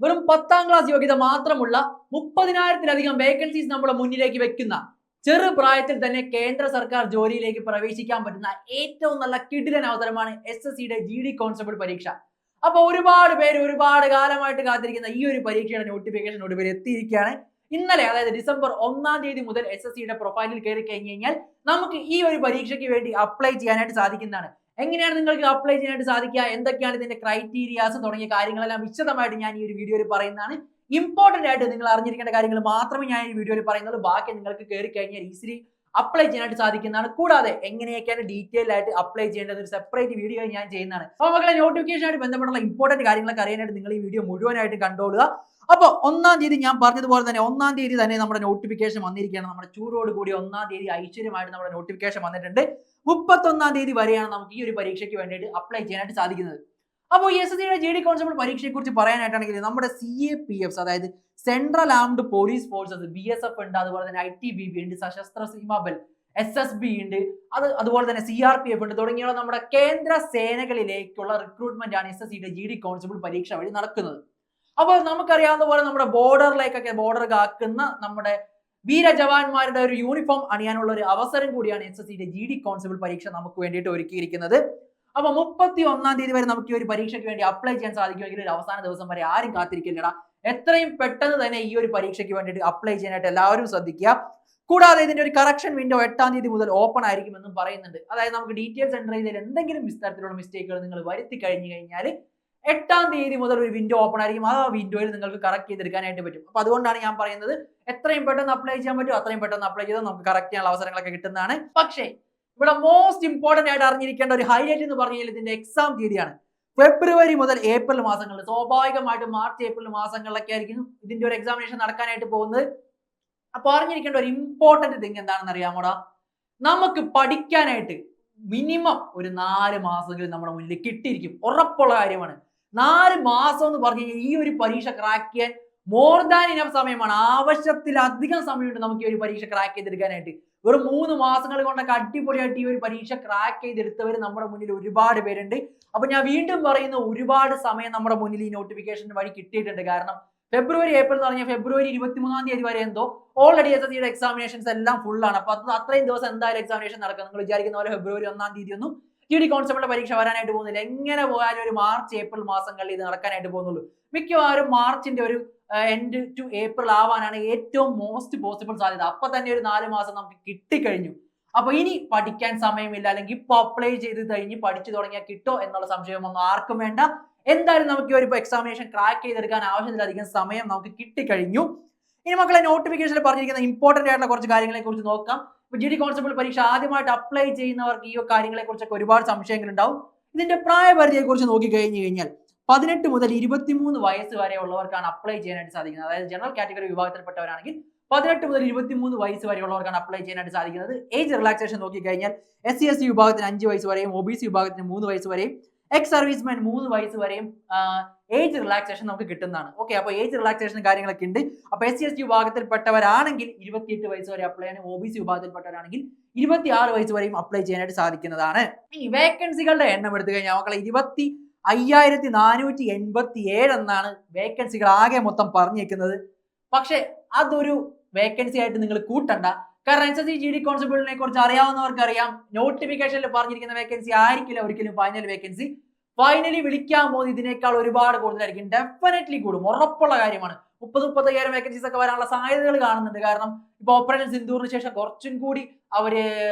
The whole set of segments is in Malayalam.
വെറും 10ാം ക്ലാസ് യോഗ്യത മാത്രമുള്ള 30,000-ലധികം വേക്കൻസീസ് നമ്മുടെ മുന്നിലേക്ക് വെക്കുന്ന ചെറുപ്രായത്തിൽ തന്നെ കേന്ദ്ര സർക്കാർ ജോലിയിലേക്ക് പ്രവേശിക്കാൻ പറ്റുന്ന ഏറ്റവും നല്ല കിടിലൻ അവസരമാണ് SSCയുടെ GD കോൺസ്റ്റബിൾ പരീക്ഷ. അപ്പൊ ഒരുപാട് പേര് ഒരുപാട് കാലമായിട്ട് കാത്തിരിക്കുന്ന ഈ ഒരു പരീക്ഷയുടെ നോട്ടിഫിക്കേഷൻ ഒടുവിൽ എത്തിയിരിക്കുകയാണ്. ഇന്നലെ അതായത് ഡിസംബർ 1-ാം തീയതി മുതൽ SSCയുടെ പ്രൊഫൈലിൽ കയറി കഴിഞ്ഞു കഴിഞ്ഞാൽ നമുക്ക് ഈ ഒരു പരീക്ഷയ്ക്ക് വേണ്ടി അപ്ലൈ ചെയ്യാനായിട്ട് സാധിക്കുന്നതാണ്. എങ്ങനെയാണ് നിങ്ങൾക്ക് അപ്ലൈ ചെയ്യാനായിട്ട് സാധിക്കുക, എന്തൊക്കെയാണ് ഇതിന്റെ ക്രൈറ്റീരിയാസ് തുടങ്ങിയ കാര്യങ്ങളെല്ലാം വിശദമായിട്ട് ഞാൻ ഈ ഒരു വീഡിയോയിൽ പറയുന്നതാണ്. ഇമ്പോർട്ടന്റ് ആയിട്ട് നിങ്ങൾ അറിഞ്ഞിരിക്കേണ്ട കാര്യങ്ങൾ മാത്രമേ ഞാൻ ഈ വീഡിയോയിൽ പറയുന്നുള്ളൂ. ബാക്കി നിങ്ങൾക്ക് കയറി കഴിഞ്ഞാൽ ഈസിലി അപ്ലൈ ചെയ്യാനായിട്ട് സാധിക്കുന്നതാണ്. കൂടാതെ എങ്ങനെയൊക്കെയാണ് ഡീറ്റെയിൽ ആയിട്ട് അപ്ലൈ ചെയ്യേണ്ടത് ഒരു സെപ്പറേറ്റ് വീഡിയോ ഞാൻ ചെയ്യുന്നതാണ്. അപ്പോൾ മക്കളെ, നോട്ടിഫിക്കേഷൻ ആയിട്ട് ബന്ധപ്പെട്ടുള്ള ഇമ്പോർട്ടന്റ് കാര്യങ്ങളൊക്കെ അറിയാനായിട്ട് നിങ്ങൾ ഈ വീഡിയോ മുഴുവനായിട്ട് കണ്ടോളുക. അപ്പോൾ 1-ാം തീയതി ഞാൻ പറഞ്ഞതുപോലെ തന്നെ 1-ാം തീയതി തന്നെ നമ്മുടെ നോട്ടിഫിക്കേഷൻ വന്നിരിക്കുകയാണ്. നമ്മുടെ ചൂടോട് കൂടി 1-ാം തീയതി ഐശ്വര്യമായിട്ട് നമ്മുടെ നോട്ടിഫിക്കേഷൻ വന്നിട്ടുണ്ട്. 31-ാം തീയതി വരെയാണ് നമുക്ക് ഈ ഒരു പരീക്ഷയ്ക്ക് വേണ്ടിയിട്ട് അപ്ലൈ ചെയ്യാനായിട്ട് സാധിക്കുന്നത്. അപ്പോൾ SSCയുടെ GD കോൺസ്റ്റബിൾ പരീക്ഷയെ കുറിച്ച് പറയാനായിട്ടാണെങ്കിൽ നമ്മുടെ CAPFs അതായത് central armed police forces, BSF ഉണ്ട്, അതുപോലെ തന്നെ ITBP ഉണ്ട്, സശസ്ത്ര സീമാ ബൽ, SSB ഉണ്ട്, അതുപോലെ തന്നെ CRPF ഉണ്ട് തുടങ്ങിയുള്ള നമ്മുടെ കേന്ദ്ര സേനകളിലേക്കുള്ള റിക്രൂട്ട്മെന്റ് ആണ് SSCയുടെ GD കോൺസ്റ്റബിൾ പരീക്ഷ വഴി നടക്കുന്നത്. അപ്പോൾ നമുക്കറിയാവുന്ന പോലെ നമ്മുടെ ബോർഡർ കാക്കുന്ന നമ്മുടെ വീര ജവാന്മാരുടെ ഒരു യൂണിഫോം അണിയാനുള്ള ഒരു അവസരം കൂടിയാണ് SSCയുടെ GD കോൺസ്റ്റബിൾ പരീക്ഷ നമുക്ക് വേണ്ടിയിട്ട് ഒരുക്കിയിരിക്കുന്നത്. അപ്പൊ 31-ാം തീയതി വരെ നമുക്ക് ഈ ഒരു പരീക്ഷയ്ക്ക് വേണ്ടി അപ്ലൈ ചെയ്യാൻ സാധിക്കുമെങ്കിൽ ഒരു അവസാന ദിവസം വരെ ആരും കാത്തിരിക്കില്ലടാ. എത്രയും പെട്ടെന്ന് തന്നെ ഈ ഒരു പരീക്ഷയ്ക്ക് വേണ്ടിയിട്ട് അപ്ലൈ ചെയ്യാനായിട്ട് എല്ലാവരും ശ്രദ്ധിക്കുക. കൂടാതെ ഇതിന്റെ ഒരു കറക്ഷൻ വിൻഡോ 8-ാം തീയതി മുതൽ ഓപ്പൺ ആയിരിക്കുമെന്നും പറയുന്നുണ്ട്. അതായത് നമുക്ക് ഡീറ്റെയിൽസ് എൻ്റർ ചെയ്തതിൽ എന്തെങ്കിലും വിസ്താരത്തിലുള്ള മിസ്റ്റേക്കുകൾ നിങ്ങൾ വരുത്തി കഴിഞ്ഞു കഴിഞ്ഞാൽ 8-ാം തീയതി മുതൽ ഒരു വിൻഡോ ഓപ്പൺ ആയിരിക്കും. ആ വിൻഡോയിൽ നിങ്ങൾക്ക് കറക്റ്റ് ചെയ്തെടുക്കാനായിട്ട് പറ്റും. അപ്പൊ അതുകൊണ്ടാണ് ഞാൻ പറയുന്നത് എത്രയും പെട്ടെന്ന് അപ്ലൈ ചെയ്യാൻ പറ്റും അത്രയും പെട്ടെന്ന് അപ്ലൈ ചെയ്താൽ നമുക്ക് കറക്റ്റ് ചെയ്യാനുള്ള അവസരങ്ങളൊക്കെ കിട്ടുന്നതാണ്. പക്ഷേ ഇവിടെ മോസ്റ്റ് ഇമ്പോർട്ടന്റ് ആയിട്ട് അറിഞ്ഞിരിക്കേണ്ട ഒരു ഹൈലൈറ്റ് എന്ന് പറഞ്ഞാൽ ഇതിന്റെ എക്സാം തീയതിയാണ്. ഫെബ്രുവരി മുതൽ ഏപ്രിൽ മാസങ്ങളിൽ, സ്വാഭാവികമായിട്ടും മാർച്ച് ഏപ്രിൽ മാസങ്ങളിലൊക്കെ ആയിരിക്കും ഇതിന്റെ ഒരു എക്സാമിനേഷൻ നടക്കാനായിട്ട് പോകുന്നത്. അപ്പൊ അറിഞ്ഞിരിക്കേണ്ട ഒരു ഇമ്പോർട്ടന്റ് തിങ് എന്താണെന്ന് അറിയാമോടാ, നമുക്ക് പഠിക്കാനായിട്ട് മിനിമം ഒരു 4 മാസമെങ്കിലും നമ്മുടെ മുന്നിൽ കിട്ടിയിരിക്കും. ഉറപ്പുള്ള കാര്യമാണ്. 4 മാസം എന്ന് പറഞ്ഞു കഴിഞ്ഞാൽ ഈ ഒരു പരീക്ഷ ക്രാക്ക് ചെയ്യാൻ മോർ ദാൻ ഇനഫ് സമയമാണ്. ആവശ്യത്തിലധികം സമയമുണ്ട് നമുക്ക് ഈ ഒരു പരീക്ഷ ക്രാക്ക് ചെയ്തെടുക്കാനായിട്ട്. വെറും 3 മാസങ്ങൾ കൊണ്ടൊക്കെ അടിപൊളിയായിട്ട് ഈ ഒരു പരീക്ഷ ക്രാക്ക് ചെയ്തെടുത്തവർ നമ്മുടെ മുന്നിൽ ഒരുപാട് പേരുണ്ട്. അപ്പൊ ഞാൻ വീണ്ടും പറയുന്ന ഒരുപാട് സമയം നമ്മുടെ മുന്നിൽ ഈ നോട്ടിഫിക്കേഷൻ വഴി കിട്ടിയിട്ടുണ്ട്. കാരണം ഫെബ്രുവരി ഏപ്രിൽ എന്ന് പറഞ്ഞാൽ ഫെബ്രുവരി 23-ാം തീയതി വരെ എന്തോ ഓൾറെഡി SSCയുടെ എക്സാമിനേഷൻസ് എല്ലാം ഫുൾ ആണ്. അപ്പൊ അത്രയും ദിവസം എന്തായാലും എക്സാമിനേഷൻ നടക്കും. നിങ്ങൾ വിചാരിക്കുന്ന പോലെ ഫെബ്രുവരി 1-ാം തീയതി ഒന്നും GD കോൺസ്റ്റബിളിന്റെ പരീക്ഷ വരാനായിട്ട് പോകുന്നില്ല. എങ്ങനെ പോയാലും ഒരു മാർച്ച് ഏപ്രിൽ മാസങ്ങളിൽ ഇത് നടക്കാനായിട്ട് പോകുന്നുള്ളൂ. മിക്കവാറും മാർച്ചിന്റെ ഒരു എൻഡ് ടു ഏപ്രിൽ ആവാനാണ് ഏറ്റവും മോസ്റ്റ് പോസിബിൾ സാധ്യത. അപ്പൊ തന്നെ ഒരു 4 മാസം നമുക്ക് കിട്ടിക്കഴിഞ്ഞു. അപ്പൊ ഇനി പഠിക്കാൻ സമയമില്ല, അല്ലെങ്കിൽ ഇപ്പൊ അപ്ലൈ ചെയ്ത് കഴിഞ്ഞ് പഠിച്ചു തുടങ്ങിയാൽ കിട്ടോ എന്നുള്ള സംശയമൊന്നും ആർക്കും വേണ്ട. എന്തായാലും നമുക്ക് ഈ ഒരു എക്സാമിനേഷൻ ക്രാക്ക് ചെയ്തെടുക്കാൻ ആവശ്യത്തിലധികം സമയം നമുക്ക് കിട്ടിക്കഴിഞ്ഞു. ഇനി മക്കളെ, നോട്ടിഫിക്കേഷനിൽ പറഞ്ഞിരിക്കുന്ന ഇമ്പോർട്ടന്റ് ആയിട്ടുള്ള കുറച്ച് കാര്യങ്ങളെ കുറിച്ച് നോക്കാം. ഇപ്പൊ GD കോൺസ്റ്റബിൾ പരീക്ഷ ആദ്യമായിട്ട് അപ്ലൈ ചെയ്യുന്നവർക്ക് ഈ കാര്യങ്ങളെ കുറിച്ചൊക്കെ ഒരുപാട് സംശയങ്ങൾ ഉണ്ടാവും. ഇതിന്റെ പ്രായപരിധിയെ കുറിച്ച് നോക്കി കഴിഞ്ഞു കഴിഞ്ഞാൽ 18 മുതൽ 23 വയസ്സ് വരെ ഉള്ളവർക്കാണ് അപ്ലൈ ചെയ്യാനായിട്ട് സാധിക്കുന്നത്. അതായത് ജനറൽ കാറ്റഗറി വിഭാഗത്തിൽപ്പെട്ടവരാണെങ്കിൽ 18 മുതൽ 23 വയസ്സ് വരെയുള്ളവർക്കാണ് അപ്ലൈ ചെയ്യാനായിട്ട് സാധിക്കുന്നത്. ഏജ് റിലാക്സേഷൻ നോക്കിക്കഴിഞ്ഞാൽ SC/ST വിഭാഗത്തിന് 5 വയസ്സ് വരെയും, OBC വിഭാഗത്തിന് 3 വയസ്സ് വരെയും, എക്സ് സർവീസ്മാൻ 3 വയസ്സ് വരെയും ഏജ് റിലാക്സേഷൻ നമുക്ക് കിട്ടുന്നതാണ്. ഓക്കെ, അപ്പോൾ ഏജ് റിലാക്സേഷൻ കാര്യങ്ങളൊക്കെ ഉണ്ട്. അപ്പോൾ SC/ST വിഭാഗത്തിൽപ്പെട്ടവരാണെങ്കിൽ 28 വയസ്സ് വരെ അപ്ലൈ ചെയ്യാനും, OBC വിഭാഗത്തിൽപ്പെട്ടവരാണെങ്കിൽ 26 വയസ്സ് വരെയും അപ്ലൈ ചെയ്യാനായിട്ട് സാധിക്കുന്നതാണ്. ഈ വേക്കൻസികളുടെ എണ്ണം എടുത്തു കഴിഞ്ഞാൽ മക്കളെ 25,487 എന്നാണ് വേക്കൻസികൾ ആകെ മൊത്തം പറഞ്ഞേക്കുന്നത്. പക്ഷെ അതൊരു വേക്കൻസി ആയിട്ട് നിങ്ങൾ കൂട്ടണ്ട. കാരണം SSC GD കോൺസ്റ്റബിളിനെ കുറിച്ച് അറിയാവുന്നവർക്ക് അറിയാം, നോട്ടിഫിക്കേഷനിൽ പറഞ്ഞിരിക്കുന്ന വേക്കൻസി ആയിരിക്കില്ല ഒരിക്കലും ഫൈനൽ വേക്കൻസി. ഫൈനലി വിളിക്കാൻ പോകുന്നത് ഇതിനേക്കാൾ ഒരുപാട് കൂടുതലായിരിക്കും. ഡെഫിനറ്റ്ലി കൂടും, ഉറപ്പുള്ള കാര്യമാണ്. 30-35,000 വേക്കൻസീസ് ഒക്കെ വരാനുള്ള സാധ്യതകൾ കാണുന്നുണ്ട്. കാരണം ഇപ്പൊ ഓപ്പറേഷൻ സിന്ദൂറിന് ശേഷം കുറച്ചും കൂടി അവര്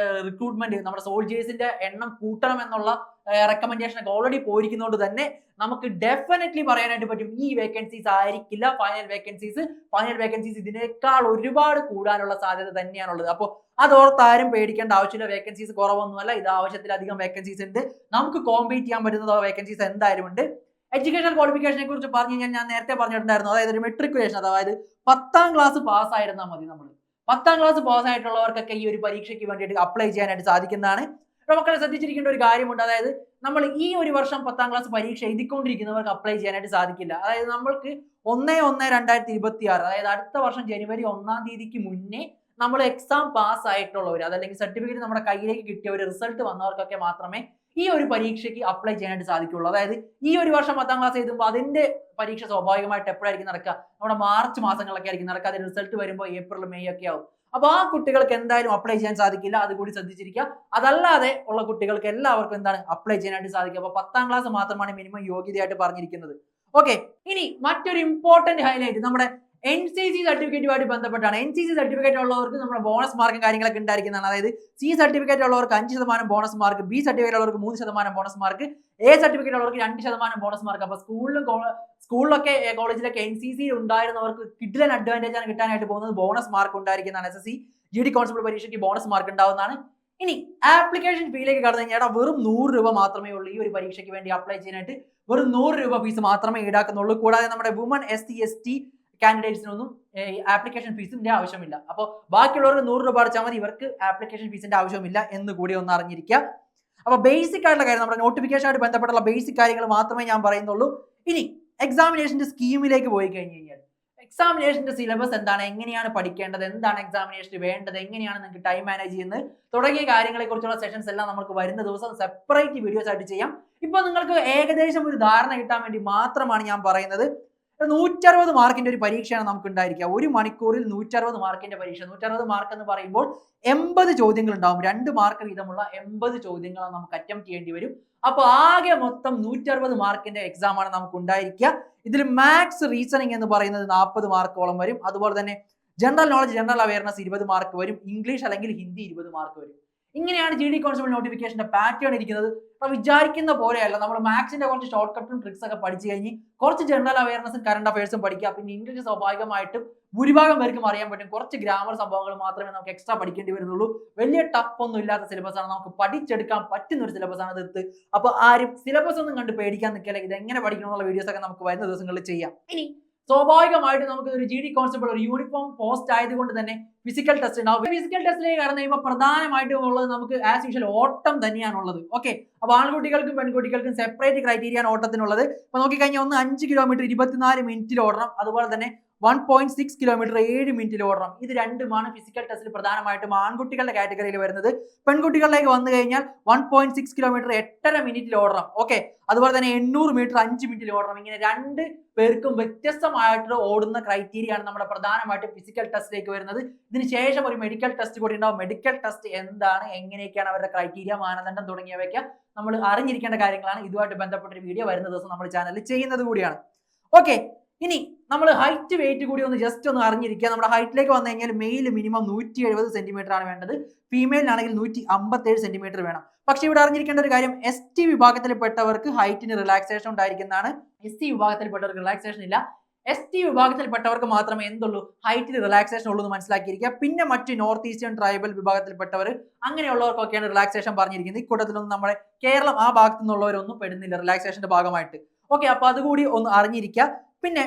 റിക്രൂട്ട്മെന്റ്, നമ്മുടെ സോൾജേഴ്സിന്റെ എണ്ണം കൂട്ടണം എന്നുള്ള റെക്കമെൻഡേഷൻ ഒക്കെ ഓൾറെഡി പോയിരിക്കുന്നതുകൊണ്ട് തന്നെ നമുക്ക് ഡെഫിനറ്റ്ലി പറയാനായിട്ട് പറ്റും ഈ വേക്കൻസീസ് ആയിരിക്കില്ല ഫൈനൽ വേക്കൻസീസ്. ഫൈനൽ വേക്കൻസീസ് ഇതിനേക്കാൾ ഒരുപാട് കൂടാനുള്ള സാധ്യത തന്നെയാണുള്ളത്. അപ്പോൾ അതോർത്ത് ആരും പേടിക്കേണ്ട ആവശ്യമില്ല. വേക്കൻസീസ് കുറവൊന്നുമല്ല, ഇത് ആവശ്യത്തിലധികം വേക്കൻസീസ് ഉണ്ട്. നമുക്ക് കോമ്പീറ്റ് ചെയ്യാൻ പറ്റുന്ന വേക്കൻസീസ് എന്തായാലും ഉണ്ട്. എഡ്യൂക്കേഷൻ ക്വാളിഫിക്കേഷനെ കുറിച്ച് പറഞ്ഞു കഴിഞ്ഞാൽ ഞാൻ നേരത്തെ പറഞ്ഞിട്ടുണ്ടായിരുന്നു. അതായത് ഒരു മെട്രിക്കുലേഷൻ, അതായത് 10ാം ക്ലാസ് പാസ് ആയിരുന്നാൽ മതി. നമ്മൾ 10ാം ക്ലാസ് പാസ് ആയിട്ടുള്ളവർക്കൊക്കെ ഈ ഒരു പരീക്ഷയ്ക്ക് വേണ്ടിയിട്ട് അപ്ലൈ ചെയ്യാനായിട്ട് സാധിക്കുന്നതാണ്. മക്കളെ ശ്രദ്ധിച്ചിരിക്കേണ്ട ഒരു കാര്യമുണ്ട്. അതായത് നമ്മൾ ഈ ഒരു വർഷം 10ാം ക്ലാസ് പരീക്ഷ എഴുതിക്കൊണ്ടിരിക്കുന്നവർക്ക് അപ്ലൈ ചെയ്യാനായിട്ട് സാധിക്കില്ല. അതായത് നമ്മൾക്ക് 1/1/2026, അതായത് അടുത്ത വർഷം ജനുവരി 1-ാം തീയതിക്ക് മുന്നേ നമ്മൾ എക്സാം പാസ് ആയിട്ടുള്ളവർ, അതല്ലെങ്കിൽ സർട്ടിഫിക്കറ്റ് നമ്മുടെ കയ്യിലേക്ക് കിട്ടിയ ഒരു റിസൾട്ട് വന്നവർക്കൊക്കെ മാത്രമേ ഈ ഒരു പരീക്ഷയ്ക്ക് അപ്ലൈ ചെയ്യാനായിട്ട് സാധിക്കുള്ളൂ. അതായത് ഈ ഒരു വർഷം 10ാം ക്ലാസ് എഴുതുമ്പോൾ അതിന്റെ പരീക്ഷ സ്വാഭാവികമായിട്ട് എപ്പോഴായിരിക്കും നടക്കുക? നമ്മുടെ മാർച്ച് മാസങ്ങളിലൊക്കെ ആയിരിക്കും നടക്കുക. അതിന്റെ റിസൾട്ട് വരുമ്പോൾ ഏപ്രിൽ മെയ് ഒക്കെ ആവും. അപ്പൊ ആ കുട്ടികൾക്ക് എന്തായാലും അപ്ലൈ ചെയ്യാൻ സാധിക്കില്ല. അതുകൂടി ശ്രദ്ധിച്ചിരിക്കുക. അതല്ലാതെ ഉള്ള കുട്ടികൾക്ക് എല്ലാവർക്കും എന്താണ് അപ്ലൈ ചെയ്യാനായിട്ട് സാധിക്കുക. അപ്പൊ 10ാം ക്ലാസ് മാത്രമാണ് മിനിമം യോഗ്യതയായിട്ട് പറഞ്ഞിരിക്കുന്നത്. ഓക്കെ, ഇനി മറ്റൊരു ഇമ്പോർട്ടന്റ് ഹൈലൈറ്റ് നമ്മുടെ NCC സർട്ടിഫിക്കറ്റുമായിട്ട് ബന്ധപ്പെട്ടാണ്. NCC സർട്ടിഫിക്കറ്റ് ഉള്ളവർക്ക് നമ്മുടെ ബോണസ് മാർക്കും കാര്യങ്ങളൊക്കെ ഉണ്ടായിരിക്കുന്നതാണ്. അതായത് C സർട്ടിഫിക്കറ്റ് ഉള്ളവർക്ക് 5% ബോണസ് മാർക്ക്, B സർട്ടിഫിക്കറ്റ് ഉള്ളവർക്ക് 3% ബോണസ് മാർക്ക്, A സർട്ടിഫിക്കറ്റ് ഉള്ളവർക്ക് 2% ബോണസ് മാർക്ക്. അപ്പൊ സ്കൂളിലൊക്കെ കോളേജിലൊക്കെ NCC ഉണ്ടായിരുന്നവർക്ക് കിഡിലൻ അഡ്വാൻറ്റേജ് ആണ് കിട്ടാനായിട്ട് പോകുന്നത്. ബോണസ് മാർക്ക് ഉണ്ടായിരിക്കുന്നതാണ്. SSC GD കോൺസ്റ്റബിൾ പരീക്ഷയ്ക്ക് ബോണസ് മാർക്ക് ഉണ്ടാവുന്നതാണ്. ഇനി ആപ്ലിക്കേഷൻ ഫീയിലേക്ക് കടന്നു കഴിഞ്ഞാൽ വെറും 100 രൂപ മാത്രമേ ഉള്ളൂ ഈ ഒരു പരീക്ഷയ്ക്ക് വേണ്ടി അപ്ലൈ ചെയ്യാനായിട്ട്. വെറും 100 രൂപ ഫീസ് മാത്രമേ ഈടാക്കുന്നുള്ളൂ. കൂടാതെ നമ്മുടെ വുമൺ SC ST കാൻഡിഡേറ്റ്സിനൊന്നും ആപ്ലിക്കേഷൻ ഫീസിന്റെ ആവശ്യമില്ല. അപ്പോൾ ബാക്കിയുള്ളവർക്ക് 100 രൂപ അടച്ചാൽ മതി, ഇവർക്ക് ആപ്ലിക്കേഷൻ ഫീസിന്റെ ആവശ്യമില്ല എന്ന് കൂടി ഒന്ന് അറിഞ്ഞിരിക്കുക. അപ്പൊ ബേസിക് ആയിട്ടുള്ള കാര്യം, നമ്മുടെ നോട്ടിഫിക്കേഷനായിട്ട് ബന്ധപ്പെട്ടുള്ള ബേസിക് കാര്യങ്ങൾ മാത്രമേ ഞാൻ പറയുന്നുള്ളൂ. ഇനി എക്സാമിനേഷന്റെ സ്കീമിലേക്ക് പോയി കഴിഞ്ഞ് കഴിഞ്ഞാൽ എക്സാമിനേഷന്റെ സിലബസ് എന്താണ്, എങ്ങനെയാണ് പഠിക്കേണ്ടത്, എന്താണ് എക്സാമിനേഷന് വേണ്ടത്, എങ്ങനെയാണ് നിങ്ങൾക്ക് ടൈം മാനേജ് ചെയ്യുന്നത് തുടങ്ങിയ കാര്യങ്ങളെ കുറിച്ചുള്ള സെഷൻസ് എല്ലാം നമുക്ക് വരുന്ന ദിവസം സെപ്പറേറ്റ് വീഡിയോസ് ആയിട്ട് ചെയ്യാം. ഇപ്പൊ നിങ്ങൾക്ക് ഏകദേശം ഒരു ധാരണ കിട്ടാൻ വേണ്ടി മാത്രമാണ് ഞാൻ പറയുന്നത്. 160 മാർക്കിന്റെ ഒരു പരീക്ഷയാണ് നമുക്ക് ഉണ്ടായിരിക്കുക. ഒരു മണിക്കൂറിൽ 160 മാർക്കിന്റെ പരീക്ഷ. 160 മാർക്ക് എന്ന് പറയുമ്പോൾ 80 ചോദ്യങ്ങൾ ഉണ്ടാവും. 2 മാർക്ക് വീതമുള്ള 80 ചോദ്യങ്ങൾ നമുക്ക് അറ്റംപ്റ്റ് ചെയ്യേണ്ടി വരും. അപ്പൊ ആകെ മൊത്തം 160 മാർക്കിന്റെ എക്സാം ആണ് നമുക്ക് ഉണ്ടായിരിക്കുക. ഇതിൽ മാത്സ് റീസണിങ് എന്ന് പറയുന്നത് 40 മാർക്കോളം വരും. അതുപോലെ തന്നെ general knowledge, general awareness 20 mark വരും. ഇംഗ്ലീഷ് അല്ലെങ്കിൽ ഹിന്ദി 20 മാർക്ക് വരും. ഇങ്ങനെയാണ് GD കോൺസ്റ്റബിൾ നോട്ടിഫിക്കേഷന്റെ പാറ്റേൺ ഇരിക്കുന്നത്. അപ്പൊ വിചാരിക്കുന്ന പോലെയല്ല. നമ്മൾ മാത്സിന്റെ കുറച്ച് ഷോർട്ട് കട്ടും ട്രിക്സ് ഒക്കെ പഠിച്ചു കഴിഞ്ഞ് കുറച്ച് ജനറൽ അവയർനെസ്സും കറണ്ട് അഫയേഴ്സും പഠിക്കുക. പിന്നെ ഇംഗ്ലീഷ് സ്വാഭാവികമായിട്ടും ഭൂരിഭാഗം പേർക്കും അറിയാൻ പറ്റും. കുറച്ച് ഗ്രാമർ സംഭവങ്ങൾ മാത്രമേ നമുക്ക് എക്സ്ട്രാ പഠിക്കേണ്ടി വരുന്നുള്ളൂ. വലിയ ടഫ് ഒന്നും ഇല്ലാത്ത സിലബസ് ആണ്, നമുക്ക് പഠിച്ചെടുക്കാൻ പറ്റുന്ന ഒരു സിലബസ് ആണ് ഇത്. അപ്പൊ ആരും സിലബസ് ഒന്നും കണ്ട് പേടിക്കാൻ നിൽക്കില്ല. ഇത് എങ്ങനെ പഠിക്കണമെന്നുള്ള വീഡിയോസ് ഒക്കെ നമുക്ക് വരുന്ന ദിവസങ്ങളിൽ ചെയ്യാം. ഇനി സ്വാഭാവികമായിട്ട് നമുക്ക് ഒരു GD കോൺസ്റ്റബിൾ ഒരു യൂണിഫോം പോസ്റ്റ് ആയതുകൊണ്ട് തന്നെ ഫിസിക്കൽ ടെസ്റ്റ് ഉണ്ടാവും. ഫിസിക്കൽ ടെസ്റ്റിലേക്ക് കടന്നു കഴിയുമ്പോൾ പ്രധാനമായിട്ടും ഉള്ളത് നമുക്ക് ആസ് യൂഷ്വൽ ഓട്ടം തന്നെയാണുള്ളത്. ഓക്കെ, അപ്പൊ ആൺകുട്ടികൾക്കും പെൺകുട്ടികൾക്കും സെപ്പറേറ്റ് ക്രൈറ്റീരിയ ആണ് ഓട്ടത്തിനുള്ളത്. അപ്പൊ നോക്കിക്കഴിഞ്ഞാൽ 5 കിലോമീറ്റർ 24 മിനിറ്റിൽ ഓടണം. അതുപോലെ തന്നെ 1.6 കിലോമീറ്റർ 7 മിനിറ്റിൽ ഓടണം. ഇത് രണ്ടുമാണ് ഫിസിക്കൽ ടെസ്റ്റിൽ പ്രധാനമായിട്ടും ആൺകുട്ടികളുടെ കാറ്റഗറിയിൽ വരുന്നത്. പെൺകുട്ടികളിലേക്ക് വന്നു കഴിഞ്ഞാൽ 1.6 കിലോമീറ്റർ 8.5 മിനിറ്റിൽ ഓടണം. ഓക്കെ, അതുപോലെ തന്നെ 800 മീറ്റർ 5 മിനിറ്റിൽ ഓടണം. ഇങ്ങനെ 2 പേർക്കും വ്യത്യസ്തമായിട്ട് ഓടുന്ന ക്രൈറ്റീരിയ ആണ് നമ്മുടെ പ്രധാനമായിട്ടും ഫിസിക്കൽ ടെസ്റ്റിലേക്ക് വരുന്നത്. ഇതിന് ശേഷം ഒരു മെഡിക്കൽ ടെസ്റ്റ് കൂടി ഉണ്ടാവും. മെഡിക്കൽ ടെസ്റ്റ് എന്താണ്, എങ്ങനെയൊക്കെയാണ് അവരുടെ ക്രൈറ്റീരിയ, മാനദണ്ഡം തുടങ്ങിയവയൊക്കെ നമ്മൾ അറിഞ്ഞിരിക്കേണ്ട കാര്യങ്ങളാണ്. ഇതുമായിട്ട് ബന്ധപ്പെട്ട ഒരു വീഡിയോ വരുന്ന ദിവസം നമ്മൾ ചാനലിൽ ചെയ്യുന്നത് കൂടിയാണ്. ഓക്കെ, ഇനി നമ്മൾ ഹൈറ്റ് വെയിറ്റ് കൂടി ഒന്ന് ജസ്റ്റ് ഒന്ന് അറിഞ്ഞിരിക്കുക. നമ്മുടെ ഹൈറ്റിലേക്ക് വന്നു കഴിഞ്ഞാൽ മെയിൽ മിനിമം 170 സെന്റിമീറ്റർ ആണ് വേണ്ടത്. ഫീമെയിലാണെങ്കിൽ 157 സെന്റിമീറ്റർ വേണം. പക്ഷെ ഇവിടെ അറിഞ്ഞിരിക്കേണ്ട ഒരു കാര്യം, ST വിഭാഗത്തിൽപ്പെട്ടവർക്ക് ഹൈറ്റിന് റിലാക്സേഷൻ ഉണ്ടായിരിക്കുന്നതാണ്. SC വിഭാഗത്തിൽപ്പെട്ടവർക്ക് റിലാക്സേഷൻ ഇല്ല. ST വിഭാഗത്തിൽപ്പെട്ടവർക്ക് മാത്രമേ എന്തുള്ളൂ, ഹൈറ്റിൽ റിലാക്സേഷൻ ഉള്ളൂ എന്ന് മനസ്സിലാക്കിയിരിക്കുക. പിന്നെ മറ്റ് നോർത്ത് ഈസ്റ്റേൺ ട്രൈബൽ വിഭാഗത്തിൽപ്പെട്ടവർ അങ്ങനെയുള്ളവർക്കൊക്കെയാണ് റിലാക്സേഷൻ പറഞ്ഞിരിക്കുന്നത്. ഇക്കൂട്ടത്തിലൊന്നും നമ്മുടെ കേരളം ആ ഭാഗത്തു നിന്നുള്ളവരൊന്നും പെടുന്നില്ല റിലാക്സേഷന്റെ ഭാഗമായിട്ട്. ഓക്കെ, അപ്പൊ അതുകൂടി ഒന്ന് അറിഞ്ഞിരിക്കുക. പിന്നെ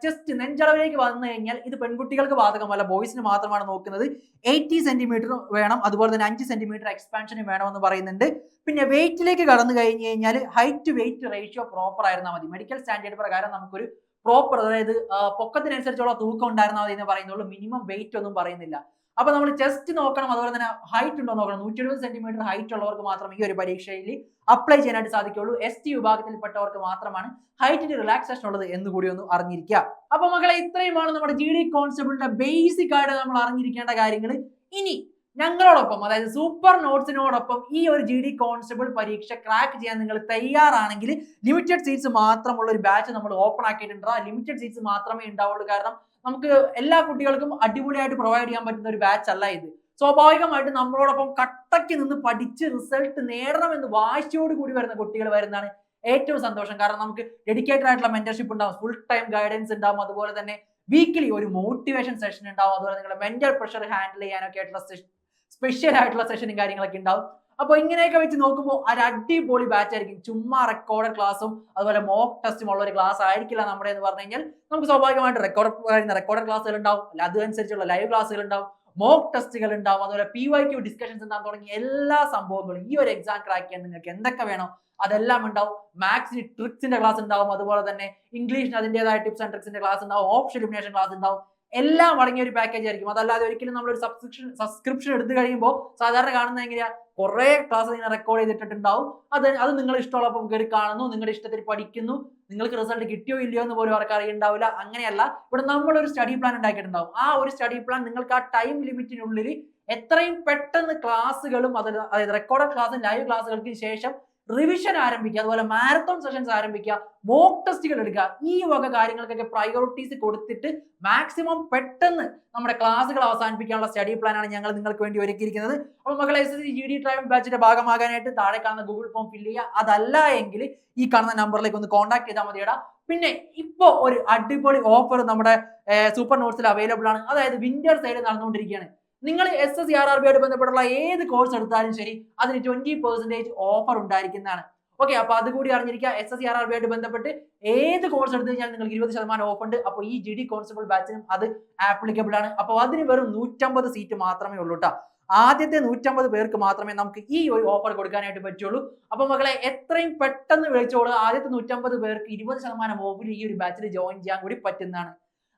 ചെസ്റ്റ് നെഞ്ചളവിലേക്ക് വന്നു കഴിഞ്ഞാൽ ഇത് പെൺകുട്ടികൾക്ക് ബാധകമല്ല, ബോയ്സിന് മാത്രമാണ് നോക്കുന്നത്. 80 സെന്റിമീറ്റർ വേണം. അതുപോലെ തന്നെ 5 സെന്റിമീറ്റർ എക്സ്പാൻഷനും വേണമെന്ന് പറയുന്നുണ്ട്. പിന്നെ വെയിറ്റിലേക്ക് കടന്നു കഴിഞ്ഞു കഴിഞ്ഞാൽ ഹൈറ്റ് വെയിറ്റ് റേഷ്യോ പ്രോപ്പർ ആയിരുന്നാൽ മതി. മെഡിക്കൽ സ്റ്റാൻഡേർഡ് പ്രകാരം നമുക്കൊരു പ്രോപ്പർ, അതായത് പൊക്കത്തിനനുസരിച്ചുള്ള തൂക്കം ഉണ്ടായിരുന്നാൽ മതി എന്ന് പറയുന്നുള്ളൂ. മിനിമം വെയിറ്റ് ഒന്നും പറയുന്നില്ല. അപ്പൊ നമ്മൾ ചെസ്റ്റ് നോക്കണം, അതുപോലെ തന്നെ ഹൈറ്റ് ഉണ്ടോ നോക്കണം. 170 സെന്റിമീറ്റർ ഹൈറ്റ് ഉള്ളവർക്ക് മാത്രം ഈ ഒരു പരീക്ഷയിൽ അപ്ലൈ ചെയ്യാനായിട്ട് സാധിക്കുള്ളൂ. ST വിഭാഗത്തിൽപ്പെട്ടവർക്ക് മാത്രമാണ് ഹൈറ്റിന് റിലാക്സേഷൻ ഉള്ളത് എന്ന് കൂടി ഒന്ന് അറിഞ്ഞിരിക്കുക. അപ്പൊ മക്കളെ, ഇത്രയുമാണ് നമ്മുടെ GD കോൺസ്റ്റബിളിന്റെ ബേസിക് ആയിട്ട് നമ്മൾ അറിഞ്ഞിരിക്കേണ്ട കാര്യങ്ങൾ. ഇനി ഞങ്ങളോടൊപ്പം, അതായത് സൂപ്പർ നോട്ട്സിനോടൊപ്പം ഈ ഒരു GD കോൺസ്റ്റബിൾ പരീക്ഷ ക്രാക്ക് ചെയ്യാൻ നിങ്ങൾ തയ്യാറാണെങ്കിൽ ലിമിറ്റഡ് സീറ്റ്സ് മാത്രമുള്ള ഒരു ബാച്ച് നമ്മൾ ഓപ്പൺ ആക്കിയിട്ടുണ്ട്. ലിമിറ്റഡ് സീറ്റ്സ് മാത്രമേ ഉണ്ടാവുള്ളൂ. കാരണം നമുക്ക് എല്ലാ കുട്ടികൾക്കും അടിപൊളിയായിട്ട് പ്രൊവൈഡ് ചെയ്യാൻ പറ്റുന്ന ഒരു ബാച്ച് അല്ല ഇത്. സ്വാഭാവികമായിട്ട് നമ്മളോടൊപ്പം കട്ടയ്ക്ക് നിന്ന് പഠിച്ച് റിസൾട്ട് നേടണമെന്ന് വാശിയോട് കൂടി വരുന്ന കുട്ടികൾ വരുന്നതാണ് ഏറ്റവും സന്തോഷം. കാരണം നമുക്ക് ഡെഡിക്കേറ്റഡ് ആയിട്ടുള്ള മെന്റർഷിപ്പ് ഉണ്ടാവും, ഫുൾ ടൈം ഗൈഡൻസ് ഉണ്ടാവും, അതുപോലെ തന്നെ വീക്കിലി ഒരു മോട്ടിവേഷൻ സെഷൻ ഉണ്ടാവും, അതുപോലെ നിങ്ങളുടെ മെന്റൽ പ്രഷർ ഹാൻഡിൽ ചെയ്യാനൊക്കെ ആയിട്ടുള്ള സ്പെഷ്യൽ ആയിട്ടുള്ള സെഷനും കാര്യങ്ങളൊക്കെ ഉണ്ടാവും. അപ്പൊ ഇങ്ങനെയൊക്കെ വെച്ച് നോക്കുമ്പോൾ ഒരു അടിപൊളി ബാച്ച് ആയിരിക്കും. ചുമ്മാ റെക്കോർഡഡ് ക്ലാസ്സും അതുപോലെ മോക്ക് ടെസ്റ്റും ഉള്ള ഒരു ക്ലാസ് ആയിരിക്കില്ല നമ്മുടെ എന്ന് പറഞ്ഞു കഴിഞ്ഞാൽ. നമുക്ക് സ്വാഭാവികമായിട്ട് റെക്കോർഡഡ് ക്ലാസ്സുകൾ ഉണ്ടാവും, അല്ല അതനുസരിച്ചുള്ള ലൈവ് ക്ലാസ്സുകൾ ഉണ്ടാവും, മോക്ക് ടെസ്റ്റുകൾ ഉണ്ടാവും, അതുപോലെ PYQ ഡിസ്കഷൻസ് ഉണ്ടാവും, തുടങ്ങിയ എല്ലാ സംഭവങ്ങളും ഈ ഒരു എക്സാം ക്രാക്ക് ചെയ്യാൻ നിങ്ങൾക്ക് എന്തൊക്കെ വേണോ അതെല്ലാം ഉണ്ടാവും. മാത്സിന് ട്രിക്സിന്റെ ക്ലാസ് ഉണ്ടാവും, അതുപോലെ തന്നെ ഇംഗ്ലീഷിന് അതിൻ്റെതായ ടിപ്സ് ആൻഡ് ട്രിക്സിന്റെ ക്ലാസ് ഉണ്ടാവും, ഓപ്ഷൻ എലിമിനേഷൻ ക്ലാസ് ഉണ്ടാവും. എല്ലാം അടങ്ങിയ ഒരു പാക്കേജ് ആയിരിക്കും. അതല്ലാതെ ഒരിക്കലും നമ്മളൊരു സബ്സ്ക്രിപ്ഷൻ എടുത്തു കഴിയുമ്പോൾ സാധാരണ കാണുന്നത് എങ്ങനെയാ, കുറെ ക്ലാസ് ഇങ്ങനെ റെക്കോർഡ് ചെയ്തിട്ടുണ്ടാവും. അത് നിങ്ങൾ ഇഷ്ടമുള്ളപ്പോൾ കയറി കാണുന്നു, നിങ്ങളുടെ ഇഷ്ടത്തിൽ പഠിക്കുന്നു, നിങ്ങൾക്ക് റിസൾട്ട് കിട്ടിയോ ഇല്ലയോ എന്ന് പോലും അവർക്ക് അറിയുണ്ടാവില്ല. അങ്ങനെയല്ല, ഇവിടെ നമ്മളൊരു സ്റ്റഡി പ്ലാൻ ഉണ്ടാക്കിയിട്ടുണ്ടാവും. ആ ഒരു സ്റ്റഡി പ്ലാൻ നിങ്ങൾക്ക് ആ ടൈം ലിമിറ്റിനുള്ളിൽ എത്രയും പെട്ടെന്ന് ക്ലാസ്സുകളും അതായത് റെക്കോർഡഡ് ക്ലാസ്സും ലൈവ് ക്ലാസ്സുകൾക്ക് ശേഷം റിവിഷൻ ആരംഭിക്കുക, അതുപോലെ മാരത്തോൺ സെഷൻസ് ആരംഭിക്കുക, മോക്ക് ടെസ്റ്റുകൾ എടുക്കുക, ഈ വക കാര്യങ്ങൾക്കൊക്കെ പ്രയോറിറ്റീസ് കൊടുത്തിട്ട് മാക്സിമം പെട്ടെന്ന് നമ്മുടെ ക്ലാസ്സുകൾ അവസാനിപ്പിക്കാനുള്ള സ്റ്റഡി പ്ലാനാണ് ഞങ്ങൾ നിങ്ങൾക്ക് വേണ്ടി ഒരുക്കിയിരിക്കുന്നത്. അപ്പോൾ മക്കളെ, SSC GD ഡ്രൈവിംഗ് ബാച്ചിന്റെ ഭാഗമാകാനായിട്ട് താഴെ കാണുന്ന ഗൂഗിൾ ഫോം ഫില്ല് ചെയ്യുക. അതല്ല എങ്കിൽ ഈ കാണുന്ന നമ്പറിലേക്ക് ഒന്ന് കോൺടാക്ട് ചെയ്താൽ മതിയടാ. പിന്നെ ഇപ്പോൾ ഒരു അടിപൊളി ഓഫർ നമ്മുടെ സൂപ്പർ നോട്ട്സിൽ അവൈലബിൾ ആണ്. അതായത് വിന്റർ സെയിൽ നടന്നുകൊണ്ടിരിക്കുകയാണ്. നിങ്ങൾ SSC RRB ആയിട്ട് ബന്ധപ്പെട്ടുള്ള ഏത് കോഴ്സ് എടുത്താലും ശരി, അതിന് 20% ഓഫർ ഉണ്ടായിരിക്കുന്നതാണ്. ഓക്കെ, അപ്പൊ അതുകൂടി അറിഞ്ഞിരിക്കുക. SSC RRB ആയിട്ട് ബന്ധപ്പെട്ട് ഏത് കോഴ്സ് എടുത്തു കഴിഞ്ഞാൽ നിങ്ങൾക്ക് 20% ഓഫ് ഉണ്ട്. അപ്പോൾ ഈ GD കോൺസ്റ്റബിൾ ബാച്ചിനും അത് ആപ്ലിക്കബിൾ ആണ്. അപ്പോൾ അതിന് വെറും 150 സീറ്റ് മാത്രമേ ഉള്ളൂ കേട്ടോ. ആദ്യത്തെ 150 പേർക്ക് മാത്രമേ നമുക്ക് ഈ ഒരു ഓഫർ കൊടുക്കാനായിട്ട് പറ്റുള്ളൂ. അപ്പൊ മക്കളെ, എത്രയും പെട്ടെന്ന് വിളിച്ചോളൂ. ആദ്യത്തെ 150 പേർക്ക് 20% ഓഫിൽ ഈ ഒരു ബാച്ചിൽ ജോയിൻ ചെയ്യാൻ കൂടി പറ്റുന്നതാണ്.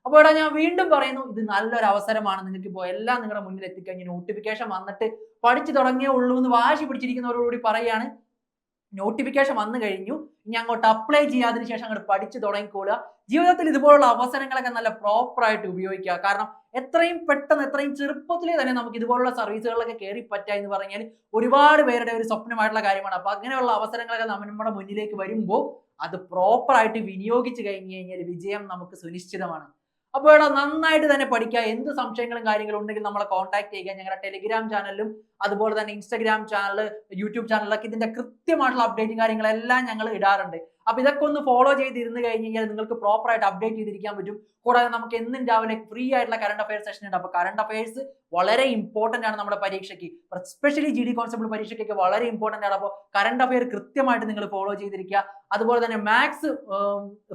അപ്പോൾ ഇവിടെ ഞാൻ വീണ്ടും പറയുന്നു, ഇത് നല്ലൊരു അവസരമാണ്. നിങ്ങൾക്ക് ഇപ്പോൾ എല്ലാം നിങ്ങളുടെ മുന്നിൽ എത്തിക്കഴിഞ്ഞ് നോട്ടിഫിക്കേഷൻ വന്നിട്ട് പഠിച്ചു തുടങ്ങിയേ ഉള്ളൂ എന്ന് വാശി പിടിച്ചിരിക്കുന്നവരോടുകൂടി പറയുകയാണ്. നോട്ടിഫിക്കേഷൻ വന്നു കഴിഞ്ഞു, ഇനി അങ്ങോട്ട് അപ്ലൈ ചെയ്യാതിന് ശേഷം അങ്ങോട്ട് പഠിച്ചു തുടങ്ങിക്കോളുക. ജീവിതത്തിൽ ഇതുപോലുള്ള അവസരങ്ങളൊക്കെ നല്ല പ്രോപ്പറായിട്ട് ഉപയോഗിക്കുക. കാരണം എത്രയും പെട്ടെന്ന്, എത്രയും ചെറുപ്പത്തിലേ തന്നെ നമുക്ക് ഇതുപോലുള്ള സർവീസുകളിലൊക്കെ കയറി പറ്റുക എന്ന് പറഞ്ഞാൽ ഒരുപാട് പേരുടെ ഒരു സ്വപ്നമായിട്ടുള്ള കാര്യമാണ്. അപ്പൊ അങ്ങനെയുള്ള അവസരങ്ങളൊക്കെ നമ്മുടെ മുന്നിലേക്ക് വരുമ്പോൾ അത് പ്രോപ്പറായിട്ട് വിനിയോഗിച്ച് കഴിഞ്ഞു കഴിഞ്ഞാൽ വിജയം നമുക്ക് സുനിശ്ചിതമാണ്. അപ്പോൾ ഇവിടെ നന്നായിട്ട് തന്നെ പഠിക്കുക. എന്ത് സംശയങ്ങളും കാര്യങ്ങളും ഉണ്ടെങ്കിൽ നമ്മളെ കോൺടാക്ട് ചെയ്യുക. ഞങ്ങളുടെ ടെലിഗ്രാം ചാനലിലും അതുപോലെ തന്നെ ഇൻസ്റ്റാഗ്രാം ചാനൽ, യൂട്യൂബ് ചാനലിലൊക്കെ ഇതിന്റെ കൃത്യമായിട്ടുള്ള അപ്ഡേറ്റും കാര്യങ്ങളെല്ലാം ഞങ്ങൾ ഇടാറുണ്ട്. അപ്പൊ ഇതൊക്കെ ഒന്ന് ഫോളോ ചെയ്തിരുന്ന് കഴിഞ്ഞ് കഴിഞ്ഞാൽ നിങ്ങൾക്ക് പ്രോപ്പറായിട്ട് അപ്ഡേറ്റ് ചെയ്തിരിക്കാൻ പറ്റും. കൂടാതെ നമുക്ക് എന്നും രാവിലെ ഫ്രീ ആയിട്ടുള്ള കറണ്ട് അഫയേഴ്സ് സെഷൻ ഉണ്ട്. അപ്പൊ കറണ്ട് അഫയേഴ്സ് വളരെ ഇമ്പോർട്ടന്റ് ആണ് നമ്മുടെ പരീക്ഷയ്ക്ക്, എസ്പെഷ്യലി GD കോൺസ്റ്റബിൾ പരീക്ഷയ്ക്കൊക്കെ വളരെ ഇമ്പോർട്ടന്റ് ആണ്. അപ്പോൾ കറണ്ട് അഫയർ കൃത്യമായിട്ട് നിങ്ങൾ ഫോളോ ചെയ്തിരിക്കുക. അതുപോലെ തന്നെ മാത്സ്,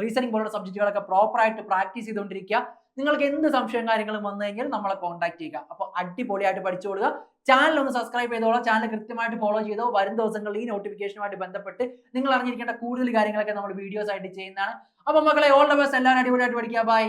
റീസണിംഗ് പോലുള്ള സബ്ജക്റ്റുകളൊക്കെ പ്രോപ്പറായിട്ട് പ്രാക്ടീസ് ചെയ്തുകൊണ്ടിരിക്കുക. നിങ്ങൾക്ക് എന്ത് സംശയം കാര്യങ്ങളും വന്നു കഴിഞ്ഞാൽ നമ്മളെ കോൺടാക്ട് ചെയ്യുക. അപ്പോൾ അടിപൊളിയായിട്ട് പഠിച്ചുകൊള്ളുക. ചാനൽ ഒന്ന് സബ്സ്ക്രൈബ് ചെയ്തോളാം. ചാനൽ കൃത്യമായിട്ട് ഫോളോ ചെയ്തോ. വരും ദിവസങ്ങളിൽ ഈ നോട്ടിഫിക്കേഷനുമായിട്ട് ബന്ധപ്പെട്ട് നിങ്ങൾ അറിഞ്ഞിരിക്കേണ്ട കൂടുതൽ കാര്യങ്ങളൊക്കെ നമ്മൾ വീഡിയോസ് ആയിട്ട് ചെയ്യുന്നതാണ്. അപ്പോൾ മക്കളെ, ഓൾ ദ ബെസ്റ്റ്. എല്ലാവരും അടിപൊളിയായിട്ട് പഠിക്കുക. ബൈ.